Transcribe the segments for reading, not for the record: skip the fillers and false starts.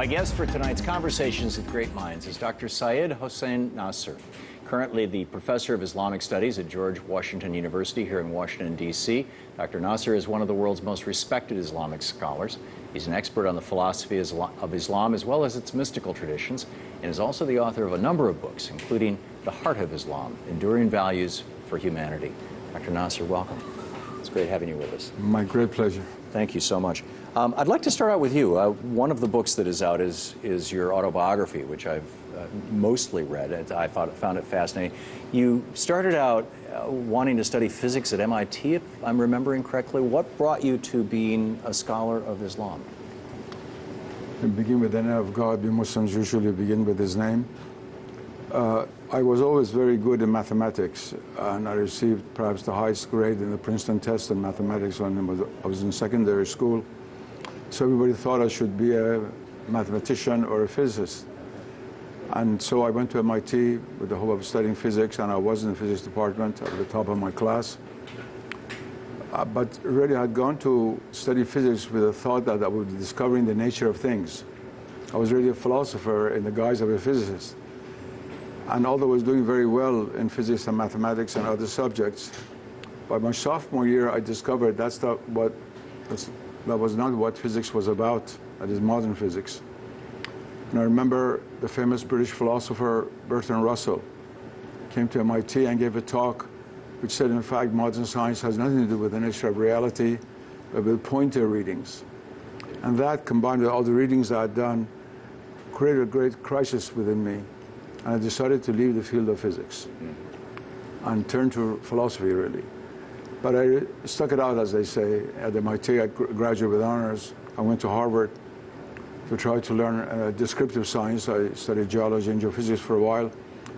My guest for tonight's Conversations with Great Minds is Dr. Sëid Hossein Nasr, currently the Professor of Islamic Studies at George Washington University here in Washington, D.C. Dr. Nasr is one of the world's most respected Islamic scholars. He's an expert on the philosophy of Islam as well as its mystical traditions, and is also the author of a number of books, including The Heart of Islam, Enduring Values for Humanity. Dr. Nasr, welcome. It's great having you with us. My great pleasure. Thank you so much. I'd like to start out with you. One of the books that is out is your autobiography, which I've mostly read. I found it fascinating. You started out wanting to study physics at MIT, if I'm remembering correctly. What brought you to being a scholar of Islam? To begin with the name of God, we Muslims usually begin with his name. I was always very good in mathematics, and I received perhaps the highest grade in the Princeton test in mathematics when I was in secondary school. So everybody thought I should be a mathematician or a physicist. And so I went to MIT with the hope of studying physics, and I was in the physics department at the top of my class. But really I had gone to study physics with the thought that I would be discovering the nature of things. I was really a philosopher in the guise of a physicist. And although I was doing very well in physics and mathematics and other subjects, by my sophomore year I discovered that was not what physics was about, that is modern physics. And I remember the famous British philosopher Bertrand Russell came to MIT and gave a talk which said, in fact, modern science has nothing to do with the nature of reality, but with pointer readings. And that, combined with all the readings I had done, created a great crisis within me. And I decided to leave the field of physics and turn to philosophy, really. But I stuck it out, as they say. At MIT, I graduated with honors. I went to Harvard to try to learn descriptive science. I studied geology and geophysics for a while.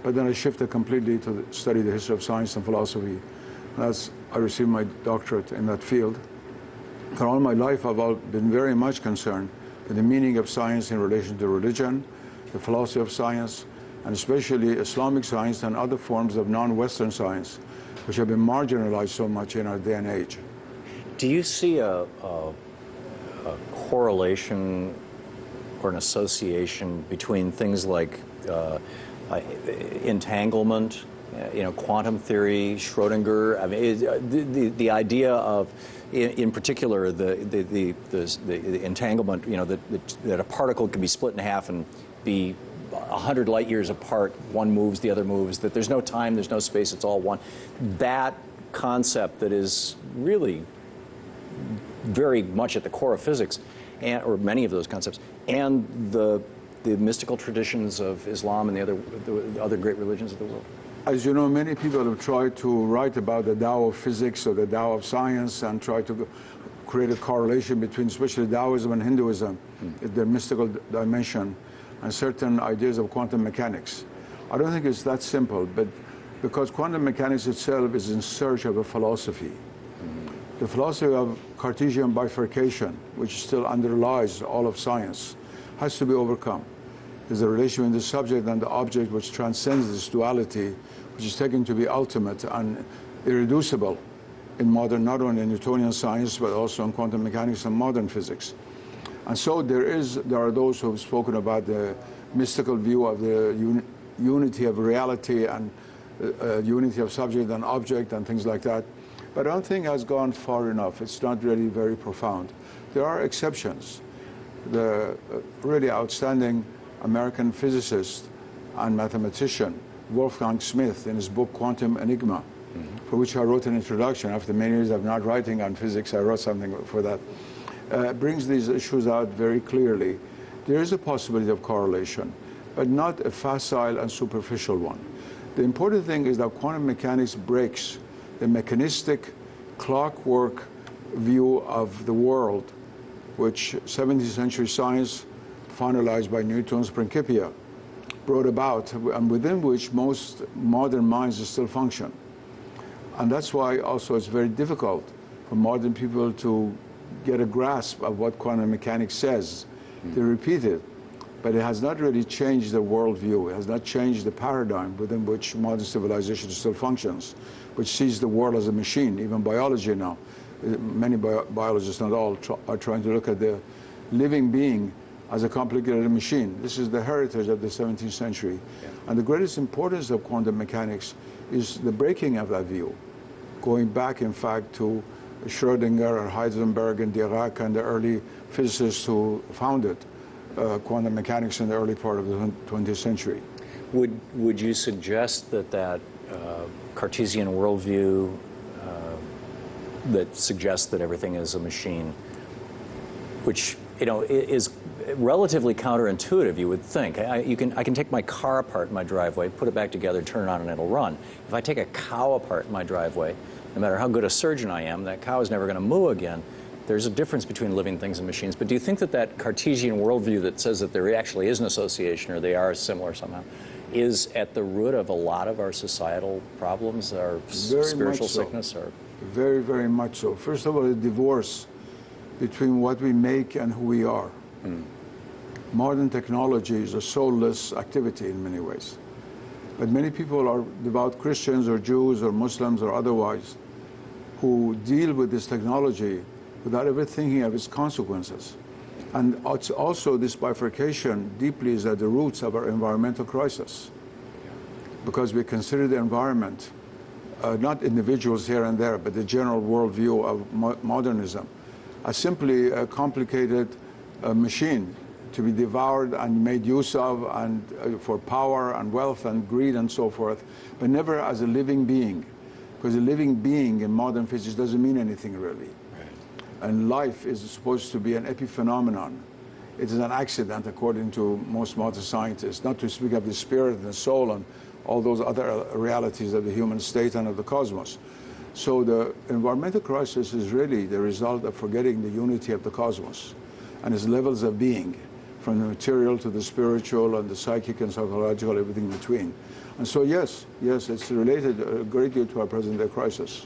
But then I shifted completely to study the history of science and philosophy. And I received my doctorate in that field. For all my life, I've been very much concerned with the meaning of science in relation to religion, the philosophy of science, and especially Islamic science and other forms of non-Western science, which have been marginalized so much in our day and age. Do you see a correlation or an association between things like entanglement, quantum theory, Schrödinger? I mean, the idea of, in particular, the entanglement, that a particle can be split in half and be 100 light years apart, one moves, the other moves, that there's no time, there's no space, it's all one. That concept that is really very much at the core of physics, or many of those concepts, and the mystical traditions of Islam and the other great religions of the world. As you know, many people have tried to write about the Tao of physics or the Tao of science and try to create a correlation between especially Taoism and Hinduism, the mystical dimension, and certain ideas of quantum mechanics. I don't think it's that simple, but because quantum mechanics itself is in search of a philosophy. The philosophy of Cartesian bifurcation, which still underlies all of science, has to be overcome. There's a relation between the subject and the object which transcends this duality, which is taken to be ultimate and irreducible in modern, not only in Newtonian science, but also in quantum mechanics and modern physics. And so there are those who have spoken about the mystical view of the unity of reality and unity of subject and object and things like that. But I don't think it has gone far enough. It's not really very profound. There are exceptions. The really outstanding American physicist and mathematician, Wolfgang Smith, in his book Quantum Enigma, for which I wrote an introduction. After many years of not writing on physics, I wrote something for that. Brings these issues out very clearly. There is a possibility of correlation, but not a facile and superficial one. The important thing is that quantum mechanics breaks the mechanistic, clockwork view of the world, which 17th century science, finalized by Newton's Principia, brought about, and within which most modern minds still function. And that's why also it's very difficult for modern people to get a grasp of what quantum mechanics says. They repeat it, but it has not really changed the worldview. It has not changed the paradigm within which modern civilization still functions, which sees the world as a machine. Even biology now, many biologists, not all, are trying to look at the living being as a complicated machine. This is the heritage of the 17th century. Yeah. And the greatest importance of quantum mechanics is the breaking of that view, going back, in fact, to Schrödinger and Heisenberg and Dirac and the early physicists who founded quantum mechanics in the early part of the 20th century. Would you suggest that Cartesian worldview that suggests that everything is a machine, which is relatively counterintuitive, you would think? I can take my car apart in my driveway, put it back together, turn it on, and it'll run. If I take a cow apart in my driveway, no matter how good a surgeon I am, that cow is never going to moo again. There's a difference between living things and machines. But do you think that Cartesian worldview that says that there actually is an association, or they are similar somehow, is at the root of a lot of our societal problems, our spiritual sickness? Or very, very much so. First of all, a divorce between what we make and who we are. Modern technology is a soulless activity in many ways. But many people are devout Christians or Jews or Muslims or otherwise who deal with this technology without ever thinking of its consequences. And it's also this bifurcation deeply is at the roots of our environmental crisis, because we consider the environment, not individuals here and there, but the general worldview of modernism, as simply a complicated machine to be devoured and made use of, and for power and wealth and greed and so forth, but never as a living being, because a living being in modern physics doesn't mean anything really. And life is supposed to be an epiphenomenon. It is an accident, according to most modern scientists, not to speak of the spirit and the soul and all those other realities of the human state and of the cosmos. So the environmental crisis is really the result of forgetting the unity of the cosmos and its levels of being, from the material to the spiritual and the psychic and psychological, everything in between. And so yes, it's related a great deal to our present-day crisis.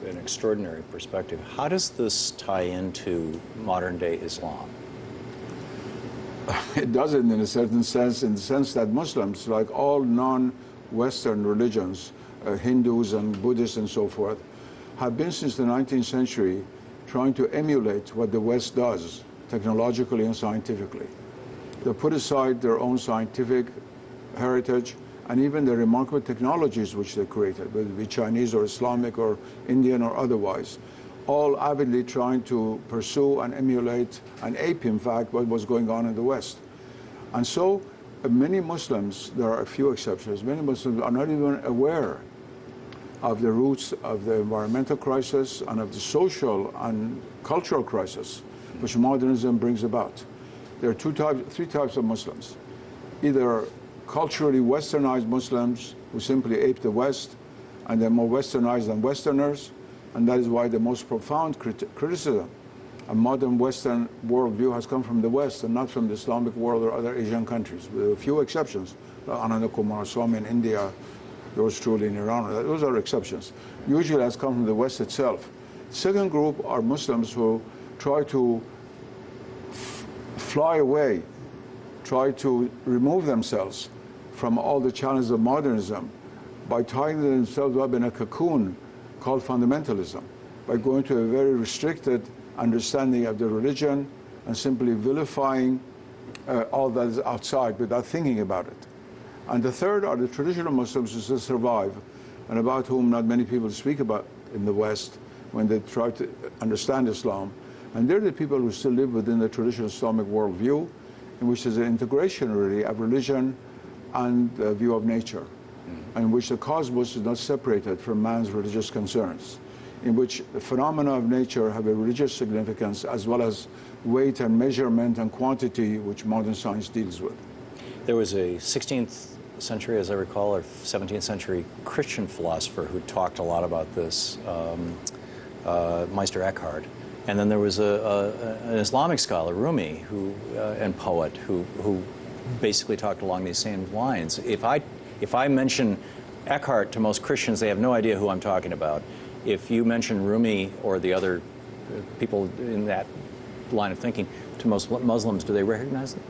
An extraordinary perspective. How does this tie into modern-day Islam? It doesn't, in a certain sense, in the sense that Muslims, like all non-Western religions, Hindus and Buddhists and so forth, have been since the 19th century trying to emulate what the West does, technologically and scientifically. They put aside their own scientific heritage and even the remarkable technologies which they created, whether it be Chinese or Islamic or Indian or otherwise, all avidly trying to pursue and emulate and ape, in fact, what was going on in the West. And so many Muslims, there are a few exceptions, many Muslims are not even aware of the roots of the environmental crisis and of the social and cultural crisis which modernism brings about. There are three types of Muslims. Either culturally westernized Muslims who simply ape the West, and they're more westernized than Westerners, and that is why the most profound criticism of modern Western worldview has come from the West and not from the Islamic world or other Asian countries, with a few exceptions. Ananda Kumaraswamy in India, yours truly in Iran, those are exceptions. Usually it has come from the West itself. The second group are Muslims who try to fly away, try to remove themselves from all the challenges of modernism by tying themselves up in a cocoon called fundamentalism, by going to a very restricted understanding of the religion and simply vilifying all that is outside without thinking about it. And the third are the traditional Muslims who still survive and about whom not many people speak about in the West when they try to understand Islam. And they're the people who still live within the traditional Islamic worldview, in which there's an integration really of religion and the view of nature, in which the cosmos is not separated from man's religious concerns, in which the phenomena of nature have a religious significance as well as weight and measurement and quantity, which modern science deals with. There was a 16th century, as I recall, or 17th century Christian philosopher who talked a lot about this, Meister Eckhart. And then there was an Islamic scholar, Rumi, and poet, who basically talked along these same lines. If I mention Eckhart to most Christians, they have no idea who I'm talking about. If you mention Rumi or the other people in that line of thinking to most Muslims, do they recognize them?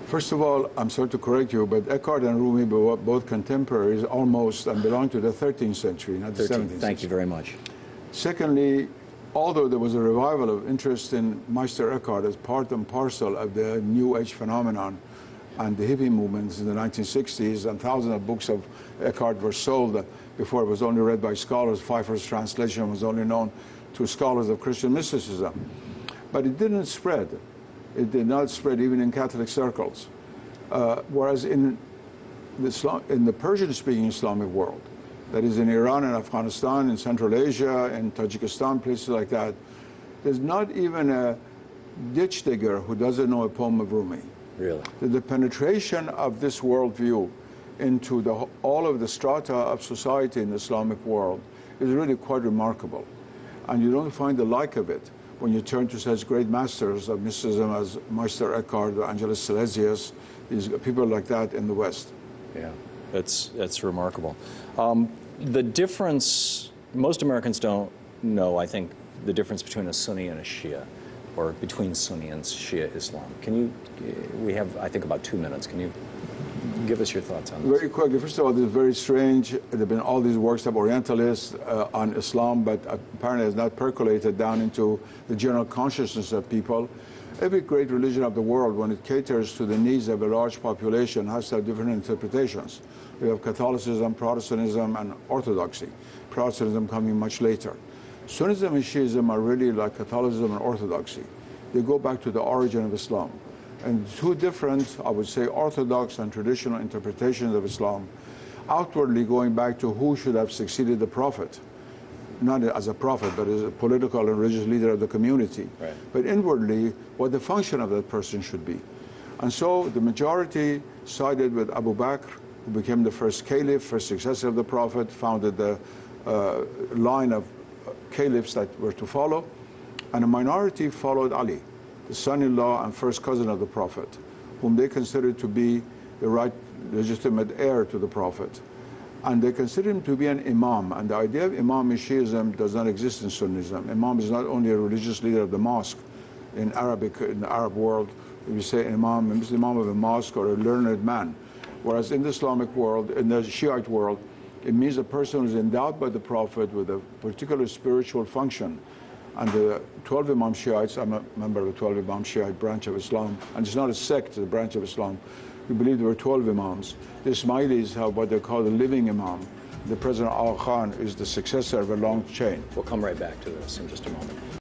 First of all, I'm sorry to correct you, but Eckhart and Rumi were both contemporaries almost and belong to the 13th century, not the 17th century. Thank you very much. Secondly, although there was a revival of interest in Meister Eckhart as part and parcel of the New Age phenomenon and the hippie movements in the 1960s, and thousands of books of Eckhart were sold before it was only read by scholars. Pfeiffer's translation was only known to scholars of Christian mysticism. But it didn't spread. It did not spread even in Catholic circles. Whereas in the Persian-speaking Islamic world, that is in Iran and Afghanistan, in Central Asia, in Tajikistan, places like that, there's not even a ditch digger who doesn't know a poem of Rumi. Really? The penetration of this worldview into all of the strata of society in the Islamic world is really quite remarkable. And you don't find the like of it when you turn to such great masters of mysticism as Meister Eckhart or Angelus Silesius, these people like that in the West. Yeah, that's remarkable. The difference, most Americans don't know, I think, the difference between a Sunni and a Shia, or between Sunni and Shia Islam. Can you, we have, I think, about 2 minutes. Can you give us your thoughts on this? Very quickly. First of all, this is very strange. There have been all these works of Orientalists on Islam, but apparently has not percolated down into the general consciousness of people. Every great religion of the world, when it caters to the needs of a large population, has to have different interpretations. We have Catholicism, Protestantism, and Orthodoxy. Protestantism coming much later. Sunnism and Shiism are really like Catholicism and Orthodoxy. They go back to the origin of Islam. And two different, I would say, orthodox and traditional interpretations of Islam, outwardly going back to who should have succeeded the Prophet, not as a prophet, but as a political and religious leader of the community, right. But inwardly, what the function of that person should be. And so the majority sided with Abu Bakr, who became the first caliph, first successor of the Prophet, founded the line of caliphs that were to follow, and a minority followed Ali, the son-in-law and first cousin of the Prophet, whom they considered to be the right legitimate heir to the Prophet. And they consider him to be an imam. And the idea of imam in Shiism does not exist in Sunnism. Imam is not only a religious leader of the mosque. In Arabic, in the Arab world, if you say imam, it's the imam of a mosque or a learned man. Whereas in the Islamic world, in the Shiite world, it means a person who is endowed by the Prophet with a particular spiritual function. And the 12 Imam Shiites, I'm a member of the 12 Imam Shiite branch of Islam, and it's not a sect, it's a branch of Islam. We believe there were 12 Imams. The Ismailis have what they call the living Imam. The President Al Khan is the successor of a long chain. We'll come right back to this in just a moment.